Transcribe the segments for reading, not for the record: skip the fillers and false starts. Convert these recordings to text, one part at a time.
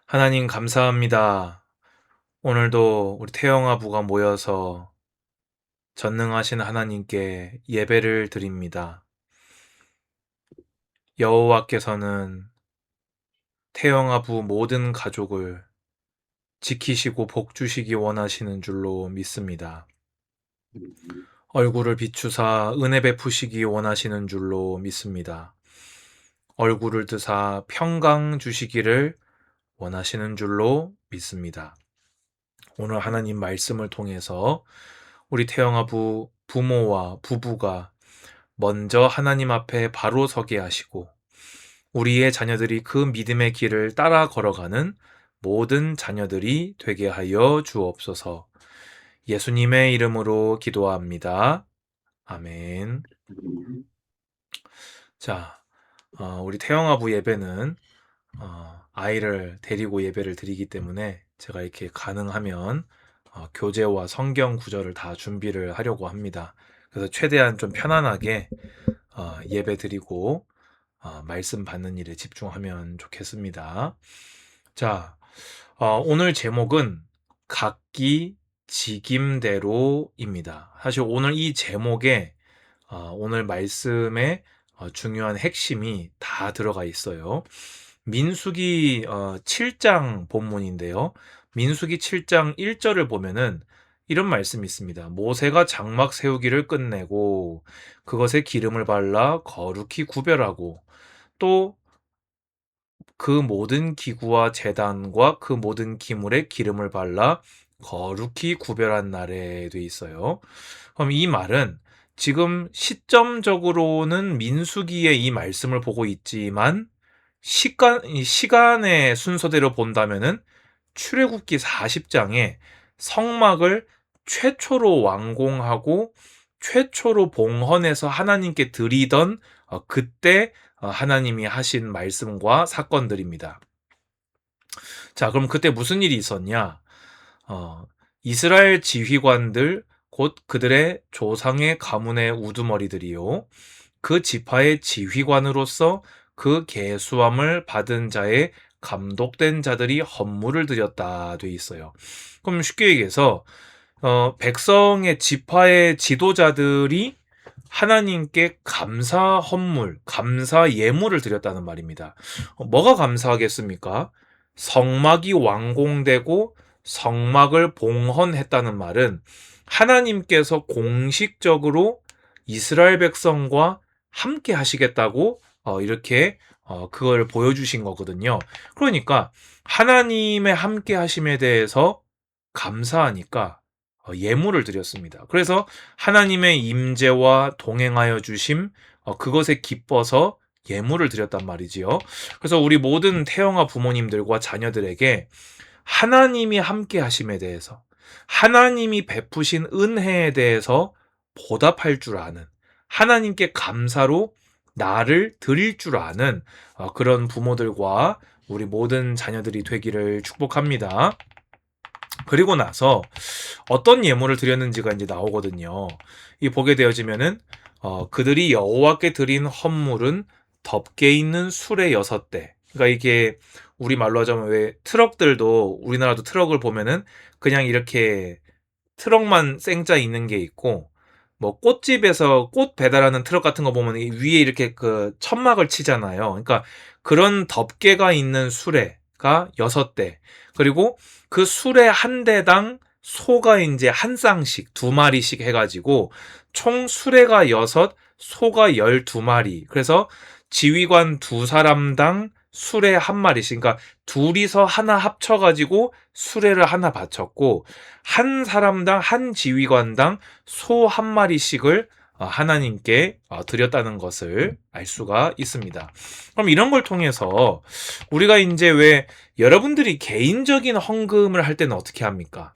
하나님 감사합니다. 오늘도 우리 태영아 부가 모여서 전능하신 하나님께 예배를 드립니다. 여호와께서는 태영아 부 모든 가족을 지키시고 복 주시기 원하시는 줄로 믿습니다. 얼굴을 비추사 은혜 베푸시기 원하시는 줄로 믿습니다. 얼굴을 드사 평강 주시기를 원하시는 줄로 믿습니다. 오늘 하나님 말씀을 통해서 우리 태영아 부모와 부부가 먼저 하나님 앞에 바로 서게 하시고 우리의 자녀들이 그 믿음의 길을 따라 걸어가는 모든 자녀들이 되게 하여 주옵소서. 예수님의 이름으로 기도합니다. 아멘. 자, 우리 태영아 부 예배는 아이를 데리고 예배를 드리기 때문에 제가 이렇게 가능하면 교재와 성경 구절을 다 준비를 하려고 합니다. 그래서 최대한 좀 편안하게 예배 드리고 말씀 받는 일에 집중하면 좋겠습니다. 자, 오늘 제목은 각기 직임대로입니다. 사실 오늘 이 제목에 오늘 말씀의 중요한 핵심이 다 들어가 있어요. 민수기 7장 본문인데요. 민수기 7장 1절을 보면은 이런 말씀이 있습니다. 모세가 장막 세우기를 끝내고 그것에 기름을 발라 거룩히 구별하고 또 그 모든 기구와 제단과 그 모든 기물에 기름을 발라 거룩히 구별한 날에 돼 있어요. 그럼 이 말은 지금 시점적으로는 민수기의 이 말씀을 보고 있지만 시간의 순서대로 본다면은 출애굽기 40장에 성막을 최초로 완공하고 최초로 봉헌해서 하나님께 드리던 그때 하나님이 하신 말씀과 사건들입니다. 자, 그럼 그때 무슨 일이 있었냐? 이스라엘 지휘관들, 곧 그들의 조상의 가문의 우두머리들이요. 그 지파의 지휘관으로서 그 계수함을 받은 자의 감독된 자들이 헌물을 드렸다 돼 있어요. 그럼 쉽게 얘기해서 백성의 지파의 지도자들이 하나님께 감사 헌물, 감사 예물을 드렸다는 말입니다. 뭐가 감사하겠습니까? 성막이 완공되고 성막을 봉헌했다는 말은 하나님께서 공식적으로 이스라엘 백성과 함께 하시겠다고 이렇게 그걸 보여주신 거거든요. 그러니까 하나님의 함께 하심에 대해서 감사하니까 예물을 드렸습니다. 그래서 하나님의 임재와 동행하여 주심 그것에 기뻐서 예물을 드렸단 말이지요. 그래서 우리 모든 태영아 부모님들과 자녀들에게 하나님이 함께 하심에 대해서 하나님이 베푸신 은혜에 대해서 보답할 줄 아는 하나님께 감사로 나를 드릴 줄 아는 그런 부모들과 우리 모든 자녀들이 되기를 축복합니다. 그리고 나서 어떤 예물을 드렸는지가 이제 나오거든요. 이 보게 되어지면은 그들이 여호와께 드린 헌물은 덮개 있는 수레 6대. 그러니까 이게 우리 말로 하자면 왜 트럭들도 우리나라도 트럭을 보면은 그냥 이렇게 트럭만 생자 있는 게 있고 뭐 꽃집에서 꽃 배달하는 트럭 같은 거 보면 위에 이렇게 그 천막을 치잖아요. 그러니까 그런 덮개가 있는 수레가 6대. 그리고 그 수레 한 대당 소가 이제 한 쌍씩 2마리씩 해가지고 총 수레가 6, 소가 12마리. 그래서 지휘관 2사람당 수레 한 마리씩. 그러니까 둘이서 하나 합쳐가지고 수레를 하나 바쳤고 한 사람당 한 지휘관당 소 한 마리씩을 하나님께 드렸다는 것을 알 수가 있습니다. 그럼 이런 걸 통해서 우리가 이제 왜 여러분들이 개인적인 헌금을 할 때는 어떻게 합니까?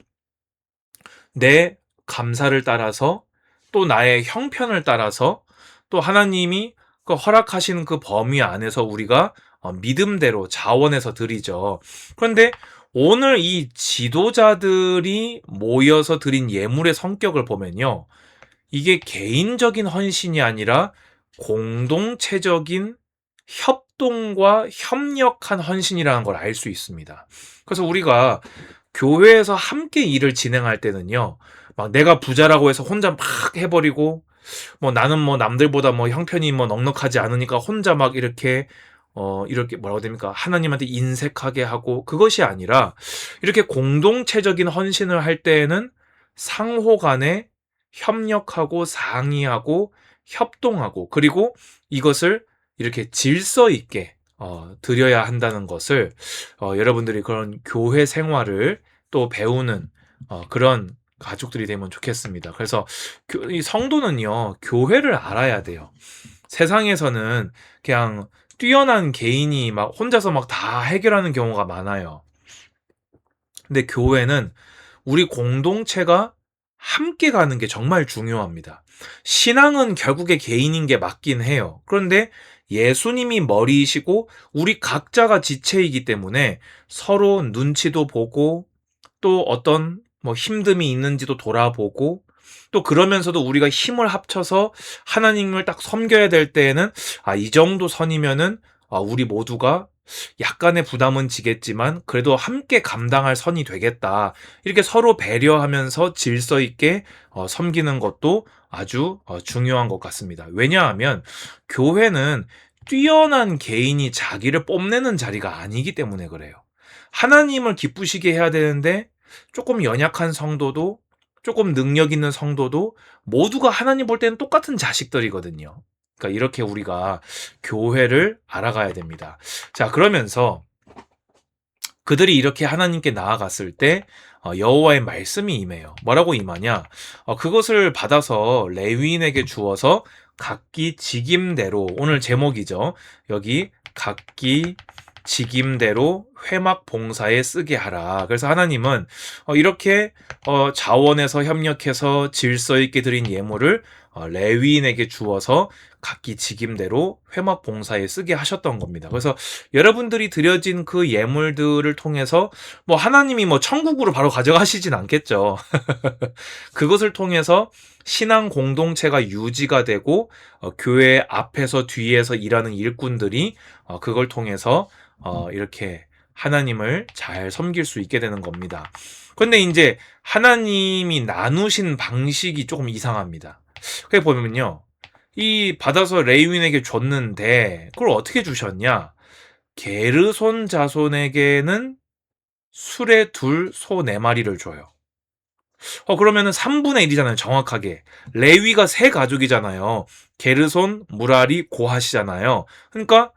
내 감사를 따라서 또 나의 형편을 따라서 또 하나님이 그 허락하시는 그 범위 안에서 우리가 믿음대로 자원해서 드리죠. 그런데 오늘 이 지도자들이 모여서 드린 예물의 성격을 보면요. 이게 개인적인 헌신이 아니라 공동체적인 협동과 협력한 헌신이라는 걸 알 수 있습니다. 그래서 우리가 교회에서 함께 일을 진행할 때는요. 막 내가 부자라고 해서 혼자 막 해 버리고 뭐 나는 뭐 남들보다 뭐 형편이 뭐 넉넉하지 않으니까 혼자 막 이렇게 뭐라고 해야 됩니까? 하나님한테 인색하게 하고 그것이 아니라 이렇게 공동체적인 헌신을 할 때에는 상호 간에 협력하고 상의하고 협동하고 그리고 이것을 이렇게 질서 있게 드려야 한다는 것을 여러분들이 그런 교회 생활을 또 배우는 그런 가족들이 되면 좋겠습니다. 그래서 이 성도는요, 교회를 알아야 돼요. 세상에서는 그냥 뛰어난 개인이 막 혼자서 막 다 해결하는 경우가 많아요. 근데 교회는 우리 공동체가 함께 가는 게 정말 중요합니다. 신앙은 결국에 개인인 게 맞긴 해요. 그런데 예수님이 머리이시고 우리 각자가 지체이기 때문에 서로 눈치도 보고 또 어떤 뭐 힘듦이 있는지도 돌아보고 또 그러면서도 우리가 힘을 합쳐서 하나님을 딱 섬겨야 될 때에는 이 정도 선이면은 우리 모두가 약간의 부담은 지겠지만 그래도 함께 감당할 선이 되겠다. 이렇게 서로 배려하면서 질서 있게 섬기는 것도 아주 중요한 것 같습니다. 왜냐하면 교회는 뛰어난 개인이 자기를 뽐내는 자리가 아니기 때문에 그래요. 하나님을 기쁘시게 해야 되는데 조금 연약한 성도도 조금 능력 있는 성도도 모두가 하나님 볼 때는 똑같은 자식들이거든요. 그러니까 이렇게 우리가 교회를 알아가야 됩니다. 자, 그러면서 그들이 이렇게 하나님께 나아갔을 때 여호와의 말씀이 임해요. 뭐라고 임하냐? 그것을 받아서 레위인에게 주어서 각기 직임대로 오늘 제목이죠. 여기 각기 직임대로 회막 봉사에 쓰게 하라. 그래서 하나님은 이렇게 자원해서 협력해서 질서 있게 드린 예물을 레위인에게 주어서 각기 직임대로 회막 봉사에 쓰게 하셨던 겁니다. 그래서 여러분들이 드려진 그 예물들을 통해서 뭐 하나님이 뭐 천국으로 바로 가져가시진 않겠죠. 그것을 통해서 신앙 공동체가 유지가 되고 교회 앞에서 뒤에서 일하는 일꾼들이 그걸 통해서 이렇게 하나님을 잘 섬길 수 있게 되는 겁니다. 근데 이제 하나님이 나누신 방식이 조금 이상합니다. 그게 보면요. 이 받아서 레위인에게 줬는데 그걸 어떻게 주셨냐? 게르손 자손에게는 수레 둘, 소 네 마리를 줘요. 그러면은 3분의 1이잖아요, 정확하게. 레위가 세 가족이잖아요. 게르손, 무라리, 고핫이잖아요. 그러니까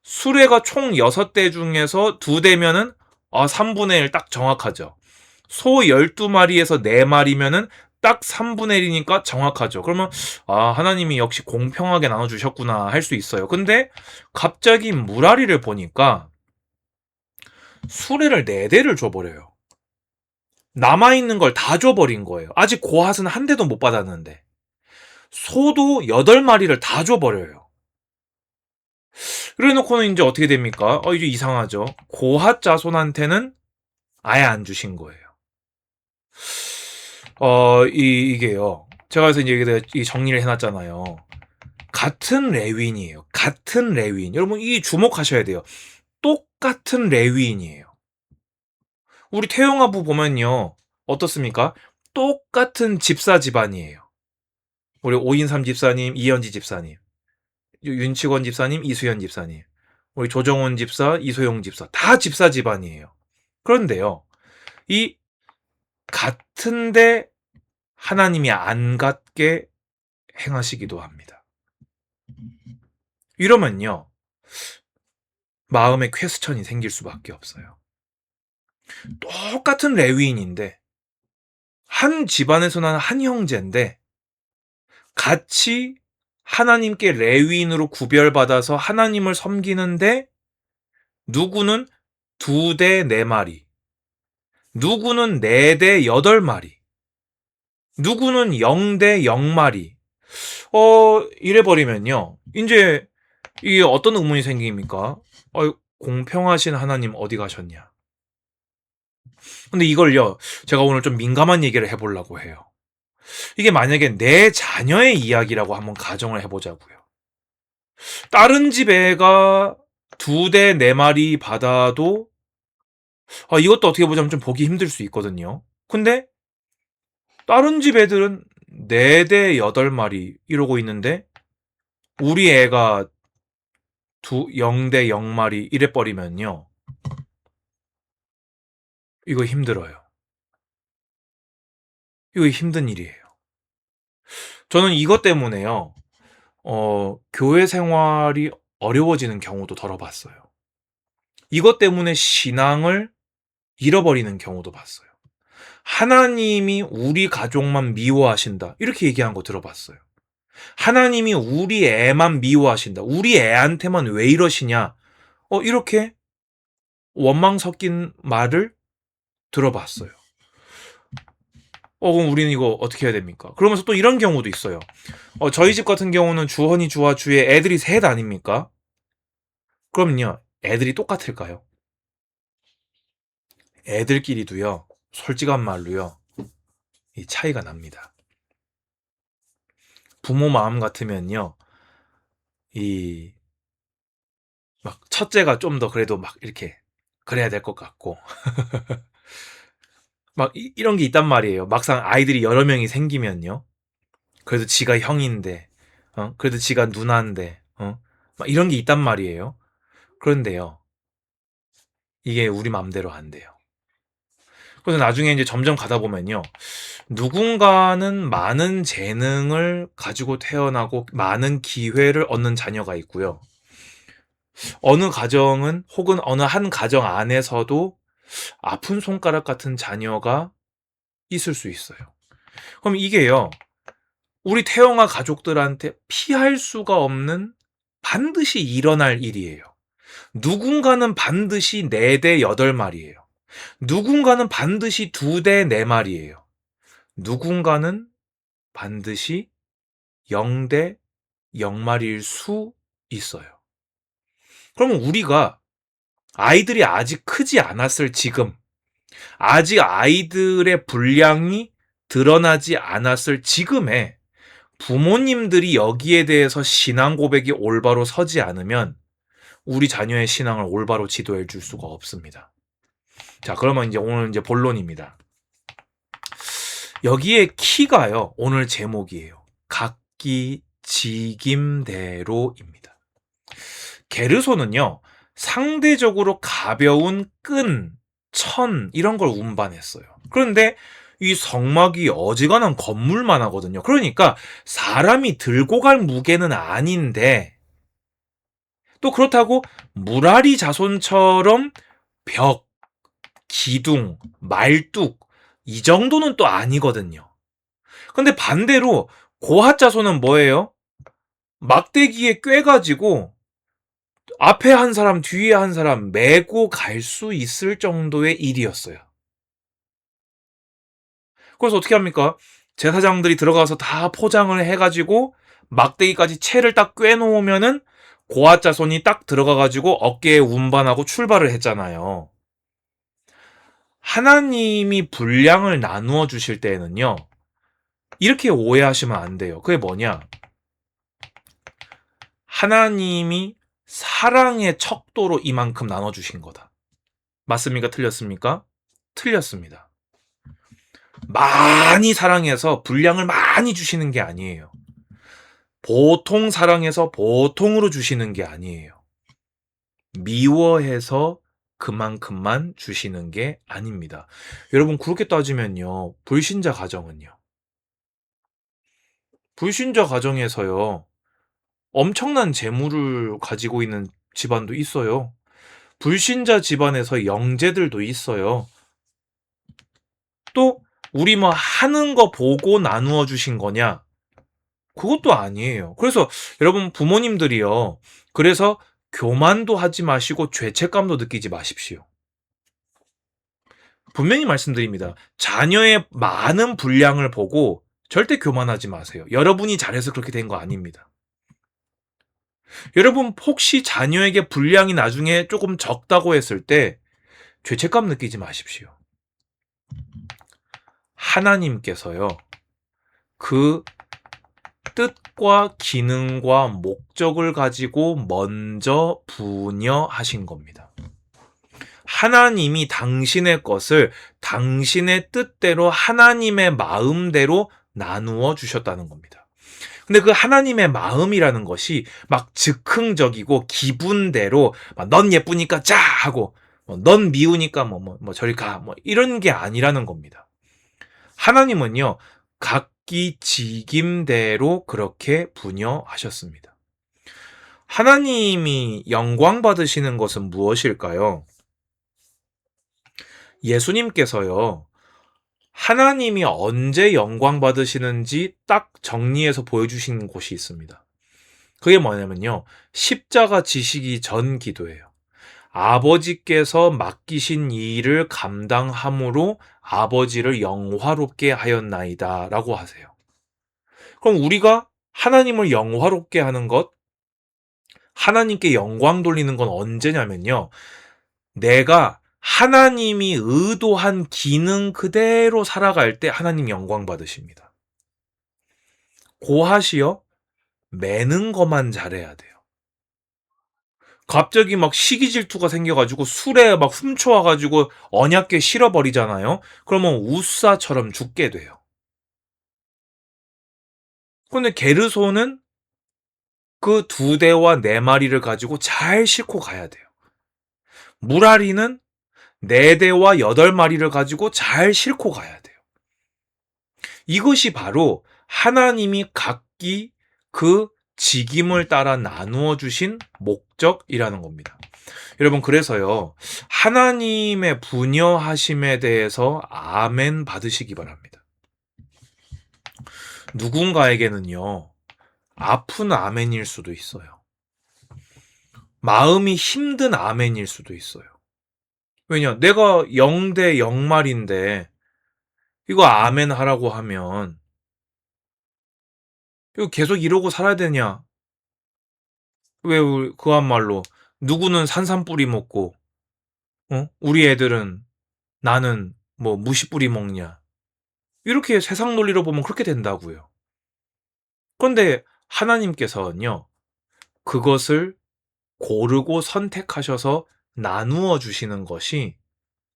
수레가 총 6대 중에서 2대면은 3분의 1 딱 정확하죠. 소 12마리에서 4마리면은 딱 3분의 1이니까 정확하죠. 그러면 하나님이 역시 공평하게 나눠주셨구나 할 수 있어요. 근데 갑자기 무라리를 보니까 수레를 4대를 줘버려요. 남아있는 걸 다 줘버린 거예요. 아직 고핫은 한 대도 못 받았는데. 소도 8마리를 다 줘버려요. 그래 놓고는 이제 어떻게 됩니까? 이제 이상하죠. 고핫 자손한테는 아예 안 주신 거예요. 이게요. 제가 그래서 이제 이 정리를 해놨잖아요. 같은 레위인이에요. 같은 레위인. 여러분, 이 주목하셔야 돼요. 똑같은 레위인이에요. 우리 태영아부 보면요. 어떻습니까? 똑같은 집사 집안이에요. 우리 오인삼 집사님, 이현지 집사님, 윤치권 집사님, 이수연 집사님, 우리 조정원 집사, 이소영 집사, 다 집사 집안이에요. 그런데요. 이 같은데 하나님이 안 같게 행하시기도 합니다. 이러면요. 마음에 퀘스천이 생길 수밖에 없어요. 똑같은 레위인인데 한 집안에서 난 한 형제인데 같이 하나님께 레위인으로 구별받아서 하나님을 섬기는데 누구는 2대 4마리, 누구는 4대 8마리, 누구는 0대 0마리. 이래버리면요. 이제 이게 어떤 의문이 생깁니까? 공평하신 하나님 어디 가셨냐? 근데 이걸요, 제가 오늘 좀 민감한 얘기를 해보려고 해요. 이게 만약에 내 자녀의 이야기라고 한번 가정을 해보자고요. 다른 집 애가 2대 4마리 받아도 이것도 어떻게 보자면 좀 보기 힘들 수 있거든요. 근데 다른 집 애들은 4대 8마리 이러고 있는데 우리 애가 0대 0마리 이래 버리면요. 이거 힘들어요. 이거 힘든 일이에요. 저는 이것 때문에요. 교회 생활이 어려워지는 경우도 덜어봤어요. 이것 때문에 신앙을 잃어버리는 경우도 봤어요. 하나님이 우리 가족만 미워하신다. 이렇게 얘기한 거 들어봤어요. 하나님이 우리 애만 미워하신다. 우리 애한테만 왜 이러시냐. 이렇게 원망 섞인 말을 들어봤어요. 그럼 우리는 이거 어떻게 해야 됩니까? 그러면서 또 이런 경우도 있어요. 저희 집 같은 경우는 주헌이, 주아, 주에 애들이 셋 아닙니까? 그럼요. 애들이 똑같을까요? 애들끼리도요. 솔직한 말로요. 이 차이가 납니다. 부모 마음 같으면요. 이 막 첫째가 좀 더 그래도 막 이렇게 그래야 될 것 같고 막 이런 게 있단 말이에요. 막상 아이들이 여러 명이 생기면요. 그래도 지가 형인데, 그래도 지가 누나인데, 막 이런 게 있단 말이에요. 그런데요. 이게 우리 맘대로 안 돼요. 그래서 나중에 이제 점점 가다 보면요. 누군가는 많은 재능을 가지고 태어나고 많은 기회를 얻는 자녀가 있고요. 어느 가정은 혹은 어느 한 가정 안에서도 아픈 손가락 같은 자녀가 있을 수 있어요. 그럼 이게요. 우리 태영아 가족들한테 피할 수가 없는 반드시 일어날 일이에요. 누군가는 반드시 4대 8마리예요. 누군가는 반드시 2대 4마리예요. 누군가는 반드시 0대 0마리일 수 있어요. 그러면 우리가 아이들이 아직 크지 않았을 지금, 아직 아이들의 분량이 드러나지 않았을 지금에 부모님들이 여기에 대해서 신앙 고백이 올바로 서지 않으면 우리 자녀의 신앙을 올바로 지도해 줄 수가 없습니다. 자, 그러면 이제 오늘 이제 본론입니다. 여기에 키가요. 오늘 제목이에요. 각기 직임대로입니다. 게르손은요. 상대적으로 가벼운 끈, 천 이런 걸 운반했어요. 그런데 이 성막이 어지간한 건물만 하거든요. 그러니까 사람이 들고 갈 무게는 아닌데 또 그렇다고 무라리 자손처럼 벽, 기둥, 말뚝 이 정도는 또 아니거든요. 근데 반대로 고핫 자손은 뭐예요? 막대기에 꿰가지고 앞에 한 사람, 뒤에 한 사람 메고 갈 수 있을 정도의 일이었어요. 그래서 어떻게 합니까? 제사장들이 들어가서 다 포장을 해가지고 막대기까지 채를 딱 꿰놓으면은 고핫 자손이 딱 들어가가지고 어깨에 운반하고 출발을 했잖아요. 하나님이 분량을 나누어 주실 때에는요. 이렇게 오해하시면 안 돼요. 그게 뭐냐? 하나님이 사랑의 척도로 이만큼 나눠주신 거다. 맞습니까? 틀렸습니까? 틀렸습니다. 많이 사랑해서 분량을 많이 주시는 게 아니에요. 보통 사랑해서 보통으로 주시는 게 아니에요. 미워해서 그만큼만 주시는 게 아닙니다. 여러분, 그렇게 따지면요. 불신자 가정은요. 불신자 가정에서요. 엄청난 재물을 가지고 있는 집안도 있어요. 불신자 집안에서 영재들도 있어요. 또 우리 뭐 하는 거 보고 나누어 주신 거냐? 그것도 아니에요. 그래서 여러분 부모님들이요. 그래서 교만도 하지 마시고 죄책감도 느끼지 마십시오. 분명히 말씀드립니다. 자녀의 많은 분량을 보고 절대 교만하지 마세요. 여러분이 잘해서 그렇게 된 거 아닙니다. 여러분 혹시 자녀에게 분량이 나중에 조금 적다고 했을 때 죄책감 느끼지 마십시오. 하나님께서요. 그 뜻과 기능과 목적을 가지고 먼저 분여하신 겁니다. 하나님이 당신의 것을 당신의 뜻대로 하나님의 마음대로 나누어 주셨다는 겁니다. 근데 그 하나님의 마음이라는 것이 막 즉흥적이고 기분대로 넌 예쁘니까 자 하고 넌 미우니까 저리 가 이런 게 아니라는 겁니다. 하나님은요 각기 직임대로 그렇게 분여하셨습니다. 하나님이 영광 받으시는 것은 무엇일까요? 예수님께서요 하나님이 언제 영광 받으시는지 딱 정리해서 보여주신 곳이 있습니다. 그게 뭐냐면요. 십자가 지시기 전 기도예요. 아버지께서 맡기신 이 일을 감당함으로 아버지를 영화롭게 하였나이다 라고 하세요. 그럼 우리가 하나님을 영화롭게 하는 것, 하나님께 영광 돌리는 건 언제냐면요. 내가 하나님이 의도한 기능 그대로 살아갈 때 하나님 영광 받으십니다. 고하시어 매는 것만 잘해야 돼요. 갑자기 막 시기 질투가 생겨가지고 술에 막 훔쳐와가지고 언약궤 실어버리잖아요. 그러면 우사처럼 죽게 돼요. 근데 게르손은 그 2대와 4마리를 가지고 잘 싣고 가야 돼요. 무라리는 4대와 8마리를 가지고 잘 싣고 가야 돼요. 이것이 바로 하나님이 각기 그 직임을 따라 나누어 주신 목적이라는 겁니다. 여러분 그래서요 하나님의 분여하심에 대해서 아멘 받으시기 바랍니다. 누군가에게는요 아픈 아멘일 수도 있어요. 마음이 힘든 아멘일 수도 있어요. 왜냐 내가 0대 0말인데 이거 아멘 하라고 하면 이거 계속 이러고 살아야 되냐? 왜 그한말로 누구는 산삼 뿌리 먹고 우리 애들은 나는 뭐 무시 뿌리 먹냐? 이렇게 세상 논리로 보면 그렇게 된다고요. 그런데 하나님께서는요. 그것을 고르고 선택하셔서 나누어 주시는 것이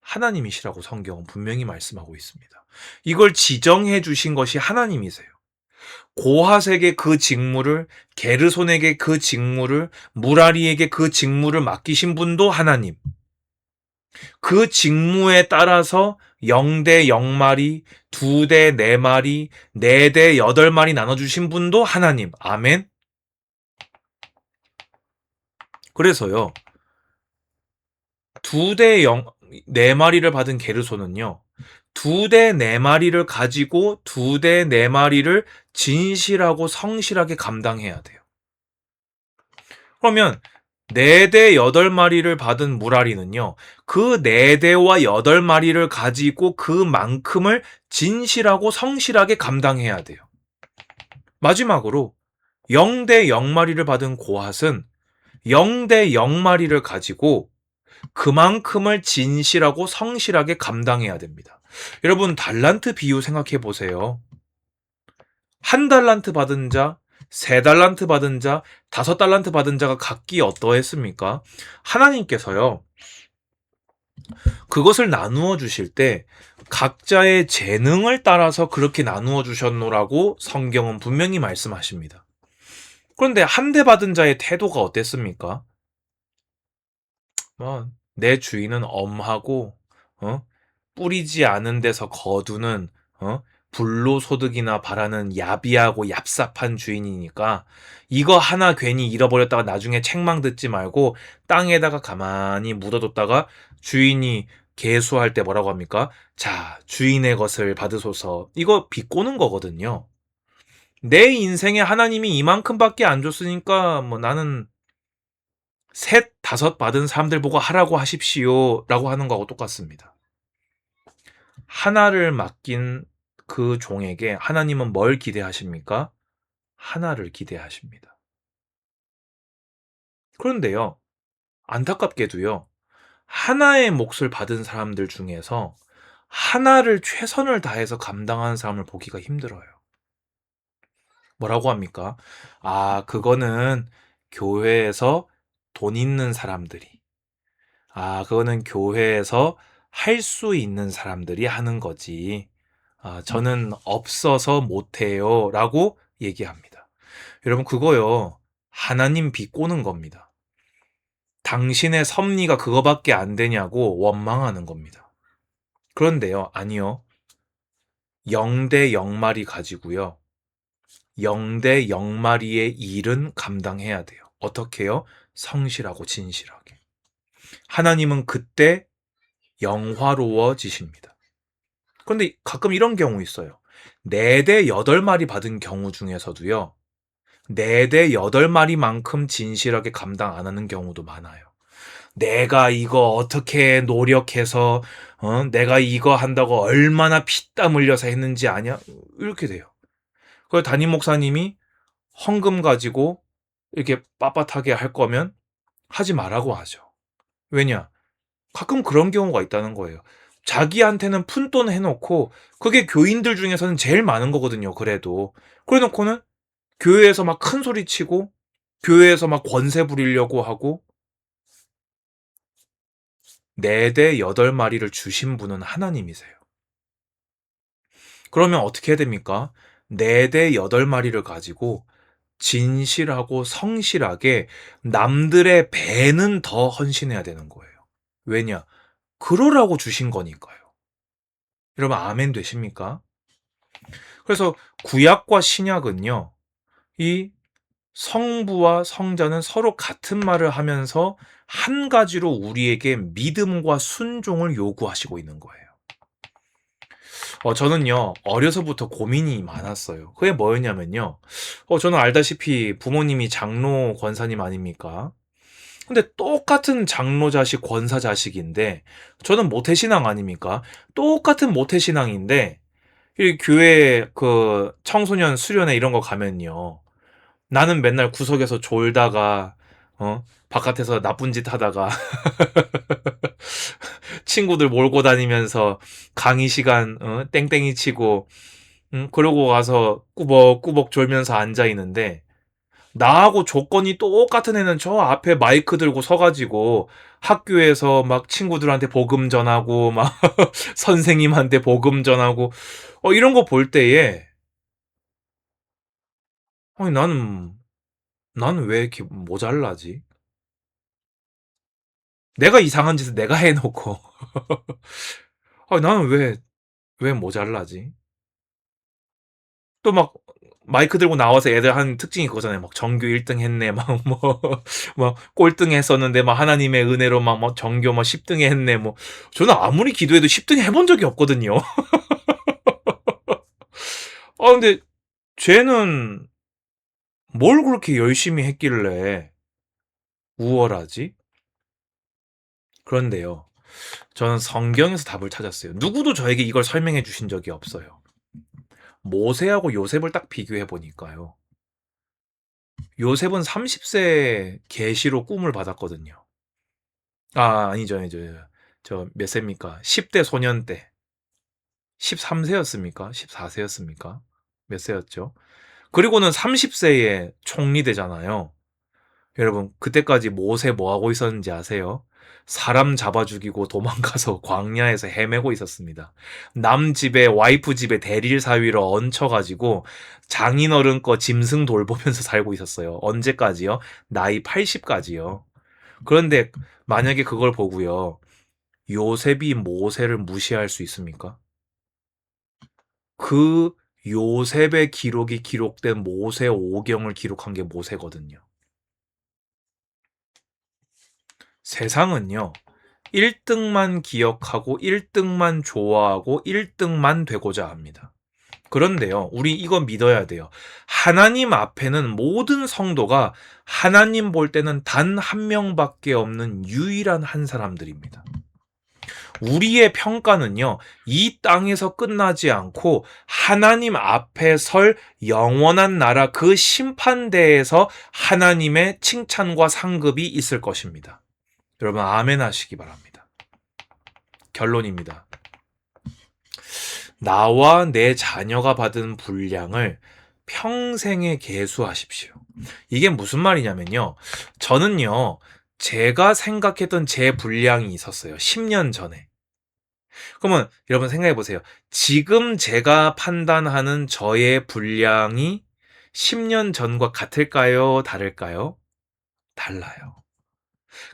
하나님이시라고 성경은 분명히 말씀하고 있습니다. 이걸 지정해 주신 것이 하나님이세요. 고핫에게 그 직무를, 게르손에게 그 직무를, 무라리에게 그 직무를 맡기신 분도 하나님. 그 직무에 따라서 0대 0마리, 2대 4마리, 4대 8마리 나눠주신 분도 하나님. 아멘. 그래서요. 2대 4마리를 받은 게르손은요. 2대 4마리를 가지고 2대 4마리를 진실하고 성실하게 감당해야 돼요. 그러면 4대 8마리를 받은 무라리는요. 그 4대와 8마리를 가지고 그만큼을 진실하고 성실하게 감당해야 돼요. 마지막으로 0대 0마리를 받은 고핫은 0대 0마리를 가지고 그만큼을 진실하고 성실하게 감당해야 됩니다. 여러분 달란트 비유 생각해 보세요. 1달란트 받은 자, 3달란트 받은 자, 5달란트 받은 자가 각기 어떠했습니까? 하나님께서요. 그것을 나누어 주실 때 각자의 재능을 따라서 그렇게 나누어 주셨노라고 성경은 분명히 말씀하십니다. 그런데 1대 받은 자의 태도가 어땠습니까? 내 주인은 엄하고 뿌리지 않은 데서 거두는 불로소득이나 바라는 야비하고 얍삽한 주인이니까 이거 하나 괜히 잃어버렸다가 나중에 책망 듣지 말고 땅에다가 가만히 묻어뒀다가 주인이 계수할 때 뭐라고 합니까? 자, 주인의 것을 받으소서. 이거 비꼬는 거거든요. 내 인생에 하나님이 이만큼밖에 안 줬으니까 나는 3, 5 받은 사람들 보고 하라고 하십시오 라고 하는 거하고 똑같습니다. 하나를 맡긴 그 종에게 하나님은 뭘 기대하십니까? 하나를 기대하십니다. 그런데요, 안타깝게도요, 하나의 몫을 받은 사람들 중에서 하나를 최선을 다해서 감당하는 사람을 보기가 힘들어요. 뭐라고 합니까? 아, 그거는 교회에서 돈 있는 사람들이, 아, 그거는 교회에서 할 수 있는 사람들이 하는 거지. 아, 저는 없어서 못해요. 라고 얘기합니다. 여러분, 그거요. 하나님 비꼬는 겁니다. 당신의 섭리가 그거밖에 안 되냐고 원망하는 겁니다. 그런데요, 아니요. 0대 0마리 가지고요. 0대 0마리의 일은 감당해야 돼요. 어떻게요? 성실하고 진실하게. 하나님은 그때 영화로워지십니다. 그런데 가끔 이런 경우 있어요. 4대 8마리 받은 경우 중에서도요. 4대 8마리만큼 진실하게 감당 안 하는 경우도 많아요. 내가 이거 어떻게 노력해서 내가 이거 한다고 얼마나 피땀 흘려서 했는지 아냐? 이렇게 돼요. 그래서 담임 목사님이 헌금 가지고 이렇게 빳빳하게 할 거면 하지 말라고 하죠. 왜냐? 가끔 그런 경우가 있다는 거예요. 자기한테는 푼돈 해놓고 그게 교인들 중에서는 제일 많은 거거든요. 그래도 그래 놓고는 교회에서 막 큰 소리 치고 교회에서 막 권세 부리려고 하고 4대 8마리를 주신 분은 하나님이세요. 그러면 어떻게 해야 됩니까? 4대 8마리를 가지고 진실하고 성실하게 남들의 배는 더 헌신해야 되는 거예요. 왜냐? 그러라고 주신 거니까요. 여러분 아멘 되십니까? 그래서 구약과 신약은요. 이 성부와 성자는 서로 같은 말을 하면서 한 가지로 우리에게 믿음과 순종을 요구하시고 있는 거예요. 저는요, 어려서부터 고민이 많았어요. 그게 뭐였냐면요. 저는 알다시피 부모님이 장로 권사님 아닙니까? 근데 똑같은 장로 자식, 권사 자식인데, 저는 모태신앙 아닙니까? 똑같은 모태신앙인데, 이 교회 그 청소년 수련회 이런 거 가면요. 나는 맨날 구석에서 졸다가, 바깥에서 나쁜 짓 하다가, 친구들 몰고 다니면서 강의 시간, 땡땡이 치고, 그러고 가서 꾸벅꾸벅 졸면서 앉아 있는데, 나하고 조건이 똑같은 애는 저 앞에 마이크 들고 서가지고 학교에서 막 친구들한테 복음 전하고, 막 선생님한테 복음 전하고, 이런 거 볼 때에, 아니, 나는 왜 이렇게 모자라지? 내가 이상한 짓을 내가 해놓고, 아니, 나는 왜 모자라지? 또 막 마이크 들고 나와서 애들 하는 특징이 그거잖아요. 막 전교 1등 했네, 막 뭐, 막 꼴등 했었는데, 막 하나님의 은혜로 막 뭐 전교 뭐 10등 했네, 뭐. 저는 아무리 기도해도 10등 해본 적이 없거든요. 근데 쟤는 뭘 그렇게 열심히 했길래 우월하지? 그런데요. 저는 성경에서 답을 찾았어요. 누구도 저에게 이걸 설명해 주신 적이 없어요. 모세하고 요셉을 딱 비교해 보니까요. 요셉은 30세 계시로 꿈을 받았거든요. 아니죠, 아니죠. 저 몇 세입니까? 10대 소년 때. 13세였습니까? 14세였습니까? 몇 세였죠? 그리고는 30세에 총리 되잖아요. 여러분, 그때까지 모세 뭐 하고 있었는지 아세요? 사람 잡아 죽이고 도망가서 광야에서 헤매고 있었습니다. 남 집에, 와이프 집에 대릴 사위로 얹혀가지고 장인어른 거 짐승 돌보면서 살고 있었어요. 언제까지요? 나이 80까지요. 그런데 만약에 그걸 보고요. 요셉이 모세를 무시할 수 있습니까? 그 요셉의 기록이 기록된 모세 오경을 기록한 게 모세거든요. 세상은요. 1등만 기억하고 1등만 좋아하고 1등만 되고자 합니다. 그런데요, 우리 이거 믿어야 돼요. 하나님 앞에는 모든 성도가 하나님 볼 때는 단 한 명밖에 없는 유일한 한 사람들입니다. 우리의 평가는요, 이 땅에서 끝나지 않고 하나님 앞에 설 영원한 나라 그 심판대에서 하나님의 칭찬과 상급이 있을 것입니다. 여러분, 아멘 하시기 바랍니다. 결론입니다. 나와 내 자녀가 받은 분량을 평생에 계수하십시오. 이게 무슨 말이냐면요. 저는요, 제가 생각했던 제 분량이 있었어요. 10년 전에. 그러면 여러분 생각해 보세요. 지금 제가 판단하는 저의 분량이 10년 전과 같을까요? 다를까요? 달라요.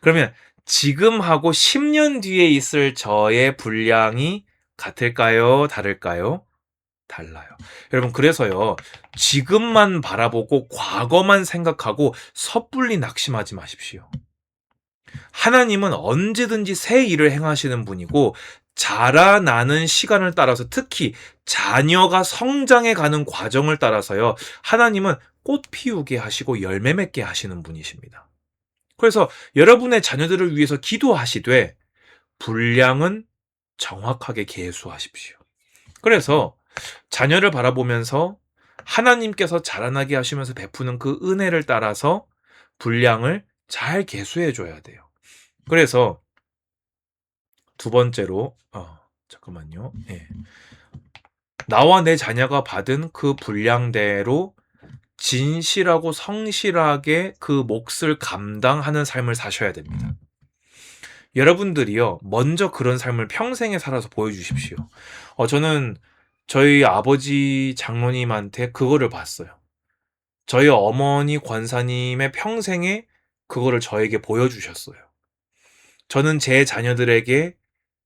그러면 지금하고 10년 뒤에 있을 저의 분량이 같을까요? 다를까요? 달라요. 여러분, 그래서요, 지금만 바라보고 과거만 생각하고 섣불리 낙심하지 마십시오. 하나님은 언제든지 새 일을 행하시는 분이고, 자라나는 시간을 따라서, 특히 자녀가 성장해 가는 과정을 따라서요, 하나님은 꽃 피우게 하시고 열매 맺게 하시는 분이십니다. 그래서 여러분의 자녀들을 위해서 기도하시되, 분량은 정확하게 계수하십시오. 그래서 자녀를 바라보면서 하나님께서 자라나게 하시면서 베푸는 그 은혜를 따라서 분량을 잘 계수해 줘야 돼요. 그래서 두 번째로 잠깐만요. 예. 나와 내 자녀가 받은 그 분량대로 진실하고 성실하게 그 몫을 감당하는 삶을 사셔야 됩니다. 여러분들이요, 먼저 그런 삶을 평생에 살아서 보여주십시오. 저는 저희 아버지 장로님한테 그거를 봤어요. 저희 어머니 권사님의 평생에 그거를 저에게 보여주셨어요. 저는 제 자녀들에게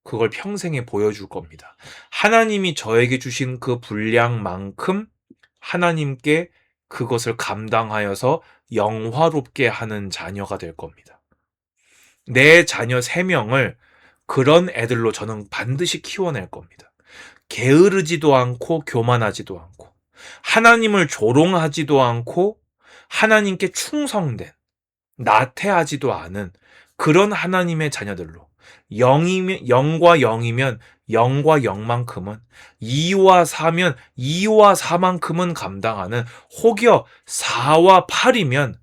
그걸 평생에 보여줄 겁니다. 하나님이 저에게 주신 그 분량만큼 하나님께 그것을 감당하여서 영화롭게 하는 자녀가 될 겁니다. 내 자녀 3명을 그런 애들로 저는 반드시 키워낼 겁니다. 게으르지도 않고 교만하지도 않고 하나님을 조롱하지도 않고 하나님께 충성된 나태하지도 않은 그런 하나님의 자녀들로, 0과 0이면 0과 0만큼은, 2와 4면 2와 4만큼은 감당하는, 혹여 4와 8이면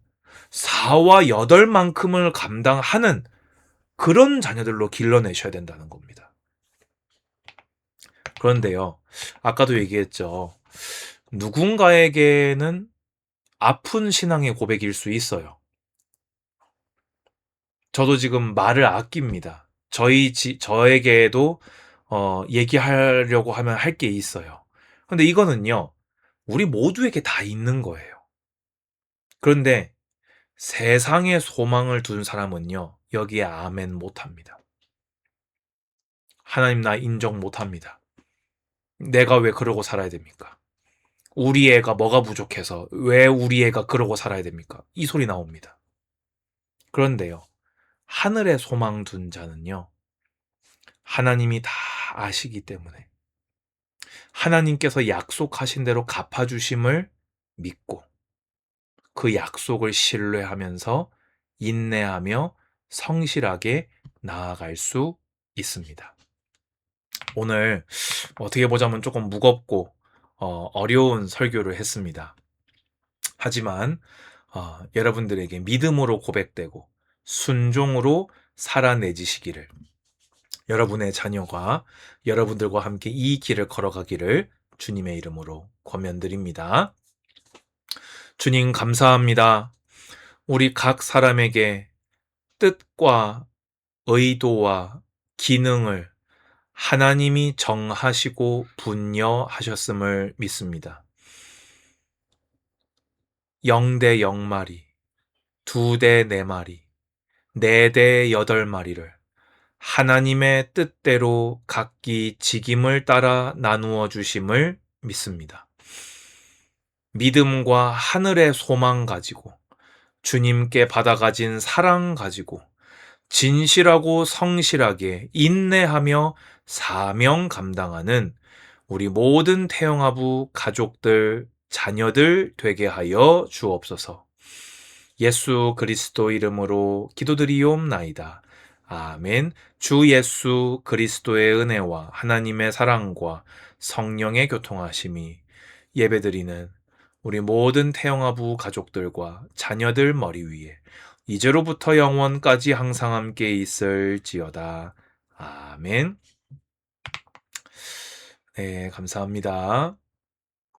4와 8만큼을 감당하는 그런 자녀들로 길러내셔야 된다는 겁니다. 그런데요, 아까도 얘기했죠. 누군가에게는 아픈 신앙의 고백일 수 있어요. 저도 지금 말을 아낍니다. 저에게도 얘기하려고 하면 할 게 있어요. 근데 이거는요, 우리 모두에게 다 있는 거예요. 그런데 세상에 소망을 둔 사람은요, 여기에 아멘 못합니다. 하나님, 나 인정 못합니다. 내가 왜 그러고 살아야 됩니까? 우리 애가 뭐가 부족해서 왜 우리 애가 그러고 살아야 됩니까? 이 소리 나옵니다. 그런데요, 하늘에 소망 둔 자는요, 하나님이 다 아시기 때문에 하나님께서 약속하신 대로 갚아주심을 믿고 그 약속을 신뢰하면서 인내하며 성실하게 나아갈 수 있습니다. 오늘 어떻게 보자면 조금 무겁고 어려운 설교를 했습니다. 하지만 여러분들에게 믿음으로 고백되고 순종으로 살아내지시기를, 여러분의 자녀가 여러분들과 함께 이 길을 걸어가기를 주님의 이름으로 권면드립니다. 주님, 감사합니다. 우리 각 사람에게 뜻과 의도와 기능을 하나님이 정하시고 분여하셨음을 믿습니다. 0대 0마리, 2대 4마리, 4대 8마리를 하나님의 뜻대로 각기 직임을 따라 나누어 주심을 믿습니다. 믿음과 하늘의 소망 가지고, 주님께 받아가진 사랑 가지고, 진실하고 성실하게 인내하며 사명 감당하는 우리 모든 태영아부 가족들, 자녀들 되게 하여 주옵소서. 예수 그리스도 이름으로 기도드리옵나이다. 아멘. 주 예수 그리스도의 은혜와 하나님의 사랑과 성령의 교통하심이 예배드리는 우리 모든 태영아부 가족들과 자녀들 머리 위에 이제로부터 영원까지 항상 함께 있을지어다. 아멘. 네, 감사합니다.